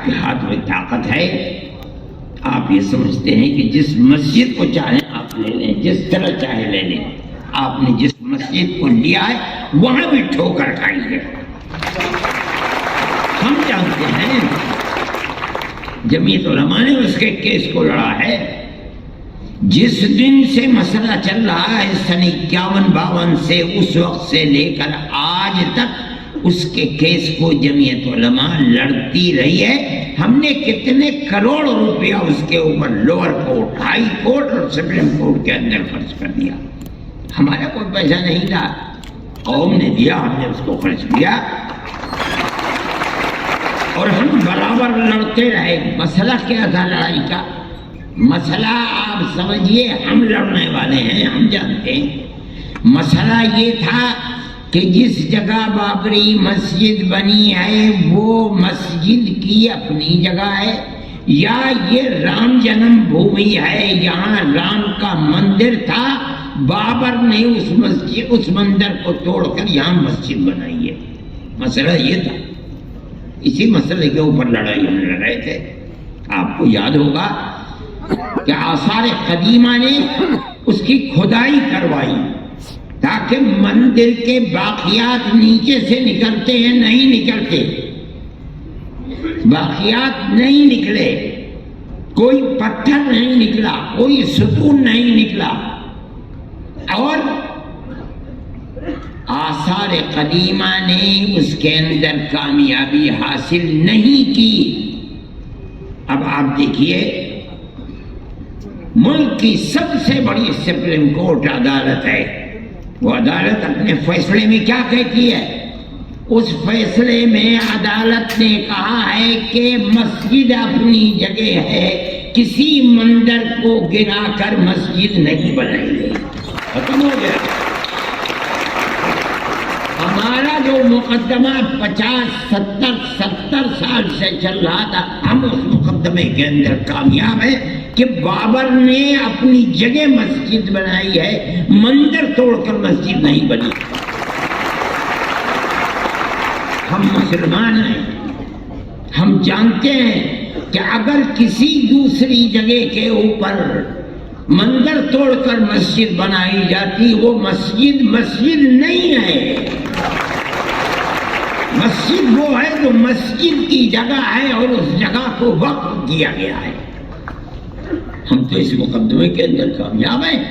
کے ہاتھ میں طاقت ہے. آپ یہ سمجھتے ہیں کہ جس مسجد کو چاہیں آپ لے لیں, جس طرح چاہے لے لیں. آپ نے جس مسجد کو لیا ہے وہاں بھی ٹھوکر کھائی ہے. ہم جانتے ہیں جمعیت علماء نے اس کے کیس کو لڑا ہے. جس دن سے مسئلہ چل رہا ہے سن 51-52 سے, اس وقت سے لے کر آج تک اس کے کیس کو جمعیت علماء لڑتی رہی ہے. ہم نے کتنے کروڑ روپیہ اس کے اوپر لوور کورٹ, ہائی کورٹ اور سپریم کورٹ کے اندر خرچ کر دیا. ہمارا کوئی پیسہ نہیں تھا, قوم نے دیا, ہم نے اس کو خرچ کیا اور ہم برابر لڑتے رہے. مسئلہ کیا تھا لڑائی کا؟ مسئلہ آپ سمجھیے, ہم لڑنے والے ہیں, ہم جانتے ہیں. مسئلہ یہ تھا کہ جس جگہ بابری مسجد بنی ہے وہ مسجد کی اپنی جگہ ہے یا یہ رام جنم بھومی ہے, یہاں رام کا مندر تھا, بابر نے اس مندر کو توڑ کر یہاں مسجد بنائی ہے. مسئلہ یہ تھا. اسی مسئلے کے اوپر لڑائی ہم لڑ رہے تھے. آپ کو یاد ہوگا کہ آثار قدیمہ نے اس کی کھدائی کروائی تاکہ مندر کے باقیات نیچے سے نکلتے ہیں, نہیں نکلتے, باقیات نہیں نکلے, کوئی پتھر نہیں نکلا, کوئی ستون نہیں نکلا. اور آثار قدیمہ نے اس کے اندر کامیابی حاصل نہیں کی. اب آپ دیکھیے, ملک کی سب سے بڑی سپریم کورٹ عدالت ہے, وہ عدالت اپنے فیصلے میں کیا کہتی ہے؟ اس فیصلے میں عدالت نے کہا ہے کہ مسجد اپنی جگہ ہے, کسی مندر کو گرا کر مسجد نہیں بنائی گئی. ختم ہو گیا. ہمارا جو مقدمہ 50-70 سال سے چل رہا تھا, ہم اس مقدمے کے اندر کامیاب ہیں کہ بابر نے اپنی جگہ مسجد بنائی ہے, مندر توڑ کر مسجد نہیں بنی. ہم مسلمان ہیں, ہم جانتے ہیں کہ اگر کسی دوسری جگہ کے اوپر مندر توڑ کر مسجد بنائی جاتی, وہ مسجد نہیں ہے. مسجد وہ ہے جو مسجد کی جگہ ہے اور اس جگہ کو وقف کیا گیا ہے. ہم تو اس مقدمے کے اندر کامیاب ہیں.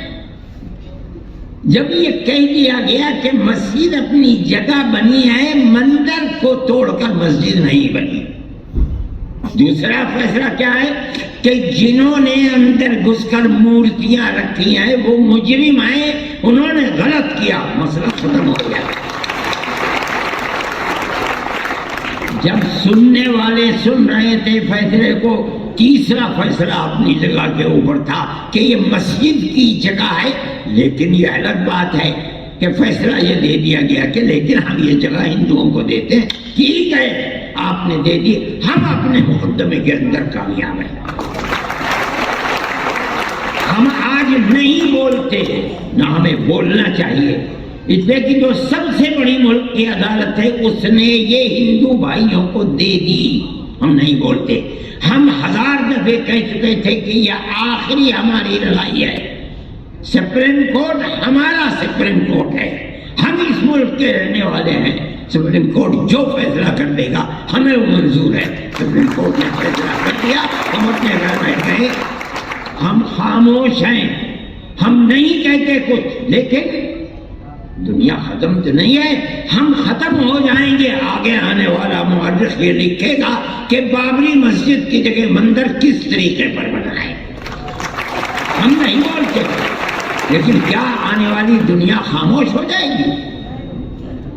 جب یہ کہہ دیا گیا کہ مسجد اپنی جگہ بنی ہے, مندر کو توڑ کر مسجد نہیں بنی. دوسرا فیصلہ کیا ہے کہ جنہوں نے اندر گھس کر مورتیاں رکھی ہیں وہ مجرم ہیں, انہوں نے غلط کیا, مسئلہ ختم ہو گیا. جب سننے والے سن رہے تھے فیصلے کو, تیسرا فیصلہ اپنی جگہ کے اوپر تھا کہ یہ مسجد کی جگہ ہے. لیکن یہ الگ بات ہے کہ فیصلہ یہ دے دیا گیا کہ لیکن ہم یہ جگہ ہندوؤں کو دیتے ہیں. ٹھیک ہے, آپ نے دے دی, ہم اپنے مقدمے کے اندر کامیاب ہیں. ہم آج نہیں بولتے, نہ ہمیں بولنا چاہیے, اس لیے کہ جو سب سے بڑی ملک کی عدالت ہے اس نے یہ ہندو بھائیوں کو دے دی. ہم نہیں بولتے. ہم 1000 دفعے کہہ چکے تھے کہ یہ آخری ہماری لڑائی ہے. سپریم کورٹ ہمارا سپریم کورٹ ہے, ہم اس ملک کے رہنے والے ہیں. سپریم کورٹ جو فیصلہ کر دے گا ہمیں وہ منظور ہے. سپریم کورٹ نے فیصلہ کر دیا, ہم اپنے گھر بیٹھ گئے. ہم خاموش ہیں, ہم نہیں کہتے کچھ, لیکن دنیا ختم تو نہیں ہے, ہم ختم ہو جائیں گے. آگے آنے والا مورخ یہ لکھے گا کہ بابری مسجد کی جگہ مندر کس طریقے پر بنا ہے. ہم نہیں بولتے, لیکن کیا آنے والی دنیا خاموش ہو جائے گی؟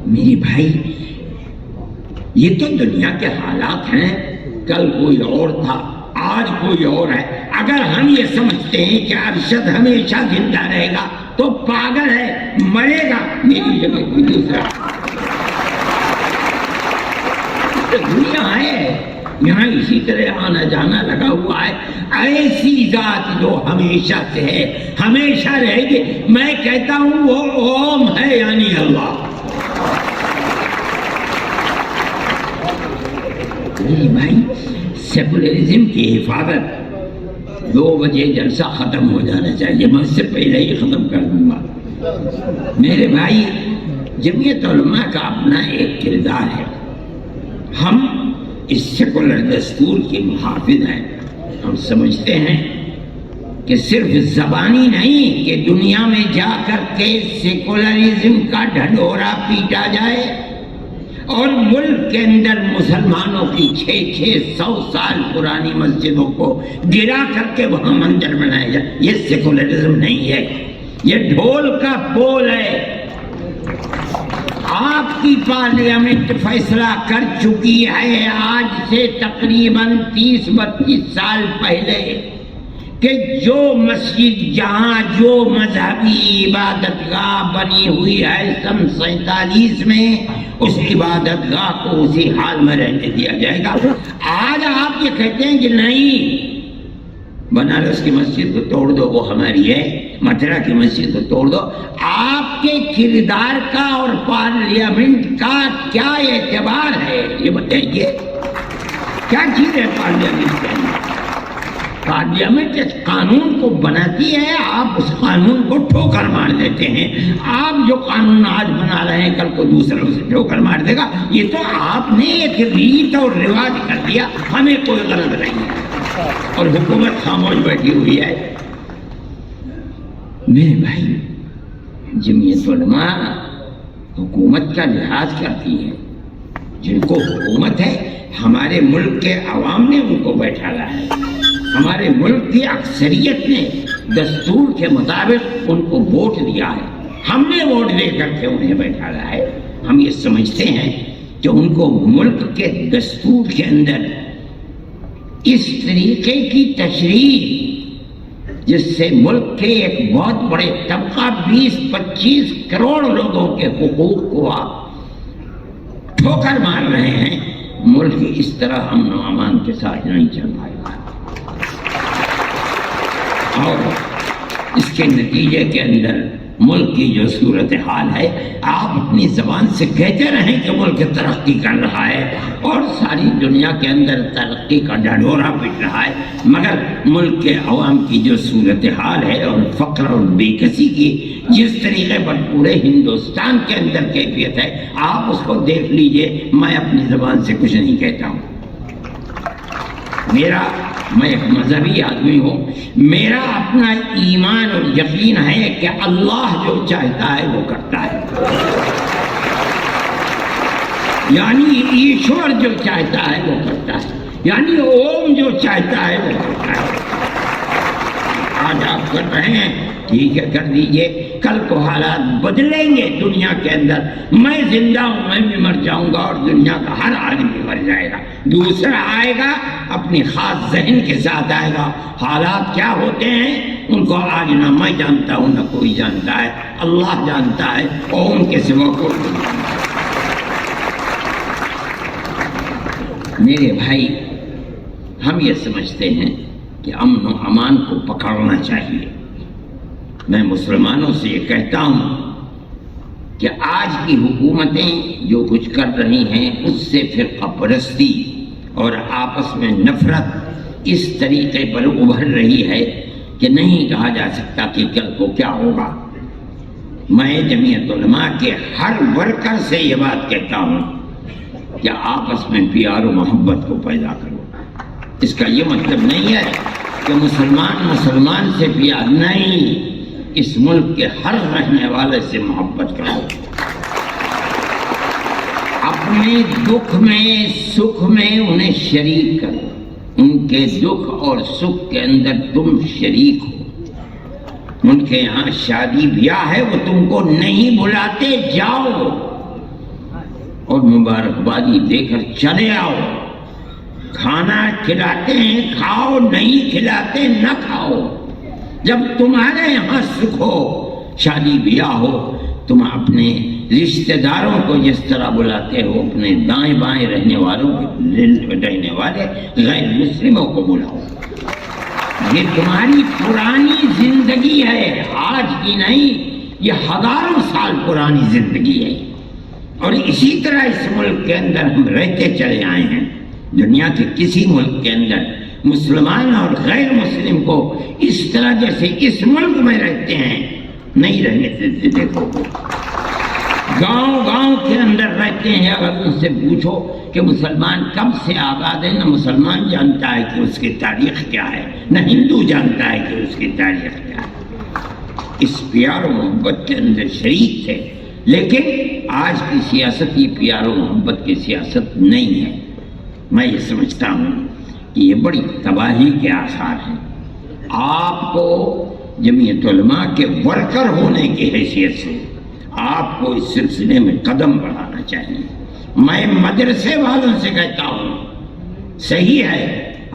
میری بھائی, یہ تو دنیا کے حالات ہیں. کل کوئی اور تھا, آج کوئی اور ہے. اگر ہم یہ سمجھتے ہیں کہ ارشد ہمیشہ زندہ رہے گا تو پاگل ہے, مرے گا. میری جگہ کوئی دوسرا دنیا ہے, یہاں اسی طرح آنا جانا لگا ہوا ہے. ایسی ذات جو ہمیشہ سے ہے, ہمیشہ رہے گی. میں کہتا ہوں وہ اوم ہے, یعنی اللہ. میری بھائی, سیکولرزم کی حفاظت 2 بجے جلسہ ختم ہو جانا چاہیے، میں اس سے پہلے ہی ختم کر دوں گا۔ میرے بھائی، جمعیت علماء کا اپنا ایک کردار ہے۔ ہم اس سیکولر دستور کے محافظ ہیں۔ ہم سمجھتے ہیں کہ صرف زبانی نہیں کہ دنیا میں جا کر کے سیکولرزم کا ڈھڈورا پیٹا جائے اور ملک کے اندر مسلمانوں کی 600 سال پرانی مسجدوں کو گرا کر کے وہاں مندر بنایا جائے، یہ سیکولرزم نہیں ہے، یہ ڈھول کا بول ہے۔ آپ کی پارلیمنٹ فیصلہ کر چکی ہے آج سے تقریباً 30-32 سال پہلے کہ جو مسجد جہاں جو مذہبی عبادت گاہ بنی ہوئی ہے سن 47 میں، اس عبادت گاہ کو اسی حال میں رہنے دیا جائے گا۔ آج آپ یہ کہتے ہیں کہ نہیں، بنارس کی مسجد کو توڑ دو، وہ ہماری ہے، متھرا کی مسجد کو توڑ دو۔ آپ کے کردار کا اور پارلیمنٹ کا کیا اعتبار ہے یہ بتائیے؟ کیا چیز ہے پارلیمنٹ کے اندر؟ پارلیمنٹ اس قانون کو بناتی ہے، آپ اس قانون کو ٹھوکر مار دیتے ہیں۔ آپ جو قانون آج بنا رہے ہیں کل کو دوسروں سے ٹھوکر مار دے گا۔ یہ تو آپ نے ایک ریت اور رواج کر دیا، ہمیں کوئی غرض نہیں ہے اور حکومت خاموش بیٹھی ہوئی ہے۔ میرے بھائی، جمعیت علماء حکومت کا لحاظ کرتی ہے۔ جن کو حکومت ہے، ہمارے ملک کے عوام نے ان کو بیٹھایا ہے، ہمارے ملک کی اکثریت نے دستور کے مطابق ان کو ووٹ دیا ہے، ہم نے ووٹ دے کر کے انہیں بیٹھایا ہے۔ ہم یہ سمجھتے ہیں کہ ان کو ملک کے دستور کے اندر اس طریقے کی تشریح جس سے ملک کے ایک بہت بڑے طبقہ 20-25 کروڑ لوگوں کے حقوق کو آپ ٹھوکر مار رہے ہیں، ملک اس طرح امن و امان کے ساتھ نہیں چل پائے گا۔ اور اس کے نتیجے کے اندر ملک کی جو صورتحال ہے، آپ اپنی زبان سے کہتے رہیں کہ ملک ترقی کر رہا ہے اور ساری دنیا کے اندر ترقی کا ڈھڈورا پٹ رہا ہے، مگر ملک کے عوام کی جو صورتحال ہے اور فقر اور بے کسی کی جس طریقے پر پورے ہندوستان کے اندر کیفیت ہے، آپ اس کو دیکھ لیجئے۔ میں اپنی زبان سے کچھ نہیں کہتا ہوں، میں ایک مذہبی آدمی ہوں، میرا اپنا ایمان اور یقین ہے کہ اللہ جو چاہتا ہے وہ کرتا ہے، یعنی ایشور جو چاہتا ہے وہ کرتا ہے، یعنی اوم جو چاہتا ہے وہ کرتا ہے۔ آج آپ کر رہے ہیں، ٹھیک ہے، کر دیجئے، کل کو حالات بدلیں گے دنیا کے اندر، میں زندہ ہوں، میں بھی مر جاؤں گا اور دنیا کا ہر آدمی مر جائے گا، دوسرا آئے گا اپنی خاص ذہن کے ساتھ آئے گا۔ حالات کیا ہوتے ہیں ان کو آج نہ میں جانتا ہوں نہ کوئی جانتا ہے، اللہ جانتا ہے اور ان کے سوا کوئی نہیں جانتا۔ میرے بھائی، ہم یہ سمجھتے ہیں کہ امن و امان کو پکڑنا چاہیے۔ میں مسلمانوں سے یہ کہتا ہوں کہ آج کی حکومتیں جو کچھ کر رہی ہیں اس سے فرقہ پرستی اور آپس میں نفرت اس طریقے پر ابھر رہی ہے کہ نہیں کہا جا سکتا کہ کل کو کیا ہوگا۔ میں جمعیت علماء کے ہر ورکر سے یہ بات کہتا ہوں کہ آپس میں پیار و محبت کو پیدا کرو۔ اس کا یہ مطلب نہیں ہے کہ مسلمان سے پیار نہیں، اس ملک کے ہر رہنے والے سے محبت کرو، اپنے دکھ میں سکھ میں انہیں شریک کرو، ان کے دکھ اور سکھ کے اندر تم شریک ہو۔ ان کے یہاں شادی بیاہ ہے، وہ تم کو نہیں بلاتے، جاؤ اور مبارکبادی دے کر چلے آؤ۔ کھانا کھلاتے ہیں کھاؤ، نہیں کھلاتے نہ کھاؤ۔ جب تمہارے یہاں سکھ ہو، شادی بیاہ ہو، تم اپنے رشتہ داروں کو جس طرح بلاتے ہو، اپنے دائیں بائیں رہنے والوں کو، رہنے والے غیر مسلموں کو بلاؤ۔ یہ تمہاری پرانی زندگی ہے، آج کی نہیں، یہ ہزاروں سال پرانی زندگی ہے، اور اسی طرح اس ملک کے اندر ہم رہتے چلے آئے ہیں۔ دنیا کے کسی ملک کے اندر مسلمان اور غیر مسلم کو اس طرح جیسے اس ملک میں رہتے ہیں نہیں رہنے دیتے. دیکھو گاؤں گاؤں کے اندر رہتے ہیں. اگر ان سے پوچھو کہ مسلمان کب سے آباد ہے، نہ مسلمان جانتا ہے کہ اس کی تاریخ کیا ہے، نہ ہندو جانتا ہے کہ اس کی تاریخ کیا ہے. اس پیار و محبت کے اندر شریک تھے. لیکن آج کی سیاست یہ پیار و محبت کی سیاست نہیں ہے. میں یہ سمجھتا ہوں کہ یہ بڑی تباہی کے آثار ہیں. آپ کو جمعیت علماء کے ورکر ہونے کی حیثیت سے آپ کو اس سلسلے میں قدم بڑھانا چاہیے. میں مدرسے والوں سے کہتا ہوں صحیح ہے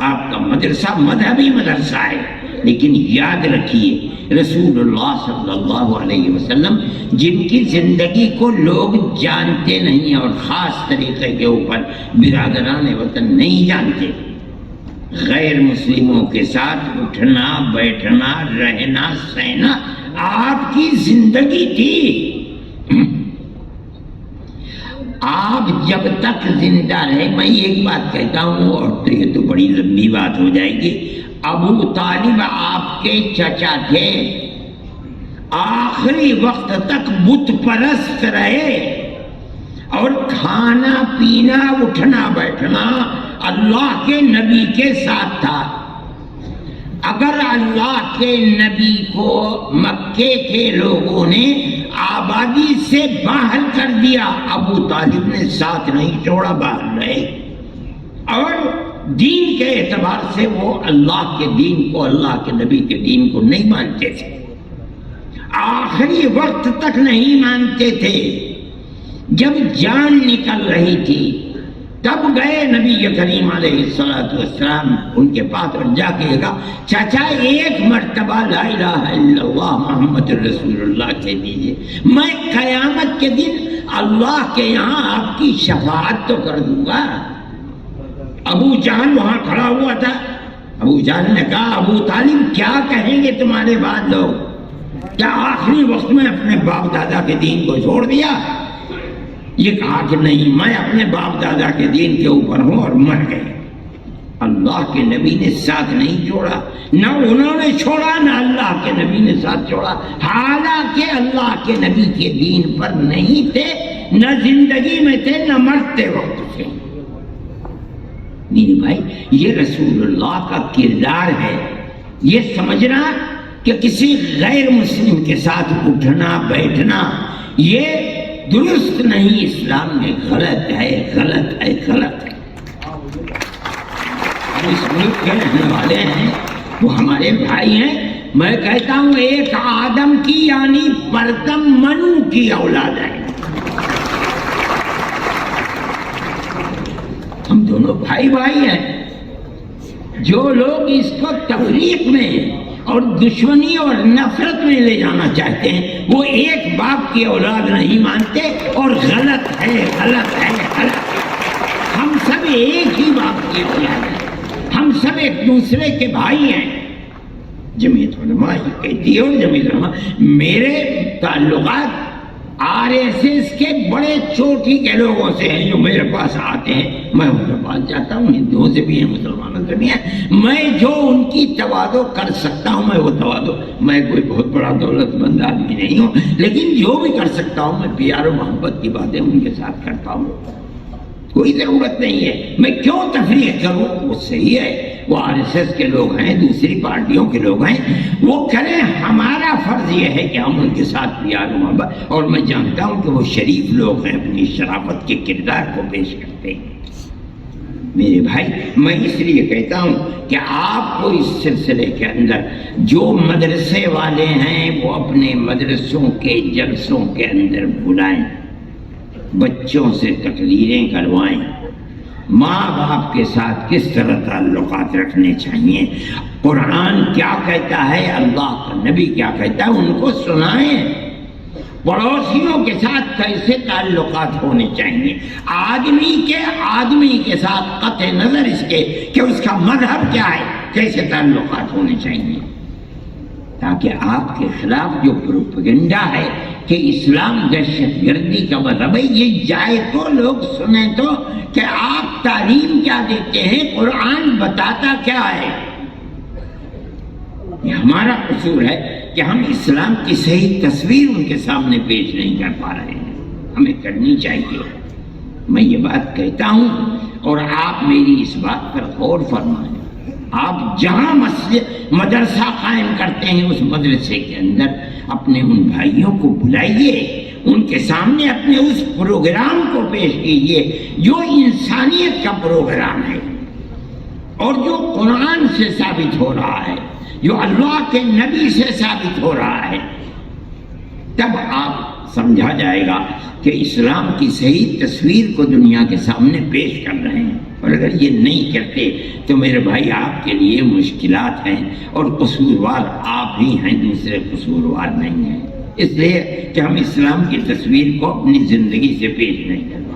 آپ کا مدرسہ مذہبی مدرسہ ہے، لیکن یاد رکھیے رسول اللہ صلی اللہ علیہ وسلم جن کی زندگی کو لوگ جانتے نہیں اور خاص طریقے کے اوپر برادران وطن نہیں جانتے، غیر مسلموں کے ساتھ اٹھنا بیٹھنا رہنا سہنا آپ کی زندگی تھی. آپ جب تک زندہ رہے، میں ایک بات کہتا ہوں اور تو یہ تو بڑی لمبی بات ہو جائے گی. ابو طالب آپ کے چچا تھے، آخری وقت تک بت پرست رہے اور کھانا پینا اٹھنا بیٹھنا اللہ کے نبی کے ساتھ تھا. اگر اللہ کے نبی کو مکے کے لوگوں نے آبادی سے باہر کر دیا، ابو طالب نے ساتھ نہیں چھوڑا، باہر رہے. اور دین کے اعتبار سے وہ اللہ کے دین کو، اللہ کے نبی کے دین کو نہیں مانتے تھے، آخری وقت تک نہیں مانتے تھے. جب جان نکل رہی تھی تب گئے نبی کریم علیہ السلام ان کے پاس اور جا کے کہا چچا ایک مرتبہ لا الہ الا اللہ محمد رسول اللہ کہہ دیجیے، میں قیامت کے دن اللہ کے یہاں آپ کی شفاعت تو کر دوں گا. ابو جہل وہاں کھڑا ہوا تھا. ابو جہل نے کہا ابو طالب کیا کہیں گے تمہارے بعد لوگ، کیا آخری وقت میں اپنے باپ دادا کے دین کو چھوڑ دیا؟ یہ کہا کہ نہیں، میں اپنے باپ دادا کے دین کے اوپر ہوں اور مر گئے. اللہ کے نبی نے ساتھ نہیں چھوڑا، نہ انہوں نے چھوڑا نہ اللہ کے نبی نے ساتھ چھوڑا، حالانکہ اللہ کے نبی کے دین پر نہیں تھے، نہ زندگی میں تھے نہ مرتے وقت تھے. میرے بھائی یہ رسول اللہ کا کردار ہے. یہ سمجھنا کہ کسی غیر مسلم کے ساتھ اٹھنا بیٹھنا یہ درست نہیں، اسلام میں غلط ہے غلط ہے غلط ہے. ہم اس ملک کے رہنے والے ہیں، وہ ہمارے بھائی ہیں. میں کہتا ہوں ایک آدم کی یعنی پرتم منو کی اولاد ہے. ہم دونوں بھائی بھائی ہیں. جو لوگ اس کو تفریق میں اور دشمنی اور نفرت میں لے جانا چاہتے ہیں وہ ایک باپ کی اولاد نہیں مانتے اور غلط ہے غلط ہے غلط ہے. ہم سب ایک ہی باپ کی اولاد ہیں، ہم سب ایک دوسرے کے بھائی ہیں. جمعیت علماء یہ کہتی ہے، اور جمعیت علماء میرے تعلقات RSS کے بڑے چوٹی کے لوگوں سے ہیں جو میرے پاس آتے ہیں. میں ان کے پاس جاتا ہوں، ہندوؤں سے بھی ہیں مسلمانوں سے بھی ہیں. میں جو ان کی تواضع کر سکتا ہوں میں وہ تواضع، میں کوئی بہت بڑا دولت مند آدمی نہیں ہوں، لیکن جو بھی کر سکتا ہوں میں پیار و محبت کی باتیں ان کے ساتھ کرتا ہوں. کوئی ضرورت نہیں ہے میں کیوں تفریق کروں. وہ صحیح ہے، وہ RSS کے لوگ ہیں، دوسری پارٹیوں کے لوگ ہیں، وہ کریں. ہمارا فرض یہ ہے کہ ہم ان کے ساتھ پیار و محبت، اور میں جانتا ہوں کہ وہ شریف لوگ ہیں، اپنی شرافت کے کردار کو پیش کرتے ہیں. میرے بھائی میں اس لیے کہتا ہوں کہ آپ کو اس سلسلے کے اندر جو مدرسے والے ہیں وہ اپنے مدرسوں کے جلسوں کے اندر بلائیں، بچوں سے تقریریں کروائیں، ماں باپ کے ساتھ کس طرح تعلقات رکھنے چاہیے، قرآن کیا کہتا ہے، اللہ کا نبی کیا کہتا ہے، ان کو سنائیں. پڑوسیوں کے ساتھ کیسے تعلقات ہونے چاہیے، آدمی کے ساتھ قطع نظر اس کے کہ اس کا مذہب کیا ہے کیسے تعلقات ہونے چاہیے. تاکہ آپ کے خلاف جو پروپیگنڈا ہے کہ اسلام دہشت گردی کا مذہب ہے یہ جائے تو لوگ سنیں تو کہ آپ تعلیم کیا دیتے ہیں، قرآن بتاتا کیا ہے۔ یہ ہمارا قصور ہے کہ ہم اسلام کی صحیح تصویر ان کے سامنے پیش نہیں کر پا رہے ہیں، ہمیں کرنی چاہیے۔ میں یہ بات کہتا ہوں اور آپ میری اس بات پر غور فرمائیں، آپ جہاں مدرسہ قائم کرتے ہیں اس مدرسے کے اندر اپنے ان بھائیوں کو بلائیے، ان کے سامنے اپنے اس پروگرام کو پیش کیجیے جو انسانیت کا پروگرام ہے اور جو قرآن سے ثابت ہو رہا ہے، جو اللہ کے نبی سے ثابت ہو رہا ہے۔ تب آپ سمجھا جائے گا کہ اسلام کی صحیح تصویر کو دنیا کے سامنے پیش کر رہے ہیں۔ اور اگر یہ نہیں کرتے تو میرے بھائی آپ کے لیے مشکلات ہیں، اور قصوروار آپ ہی ہیں، دوسرے قصوروار نہیں ہیں، اس لیے کہ ہم اسلام کی تصویر کو اپنی زندگی سے پیش نہیں کر پاتے۔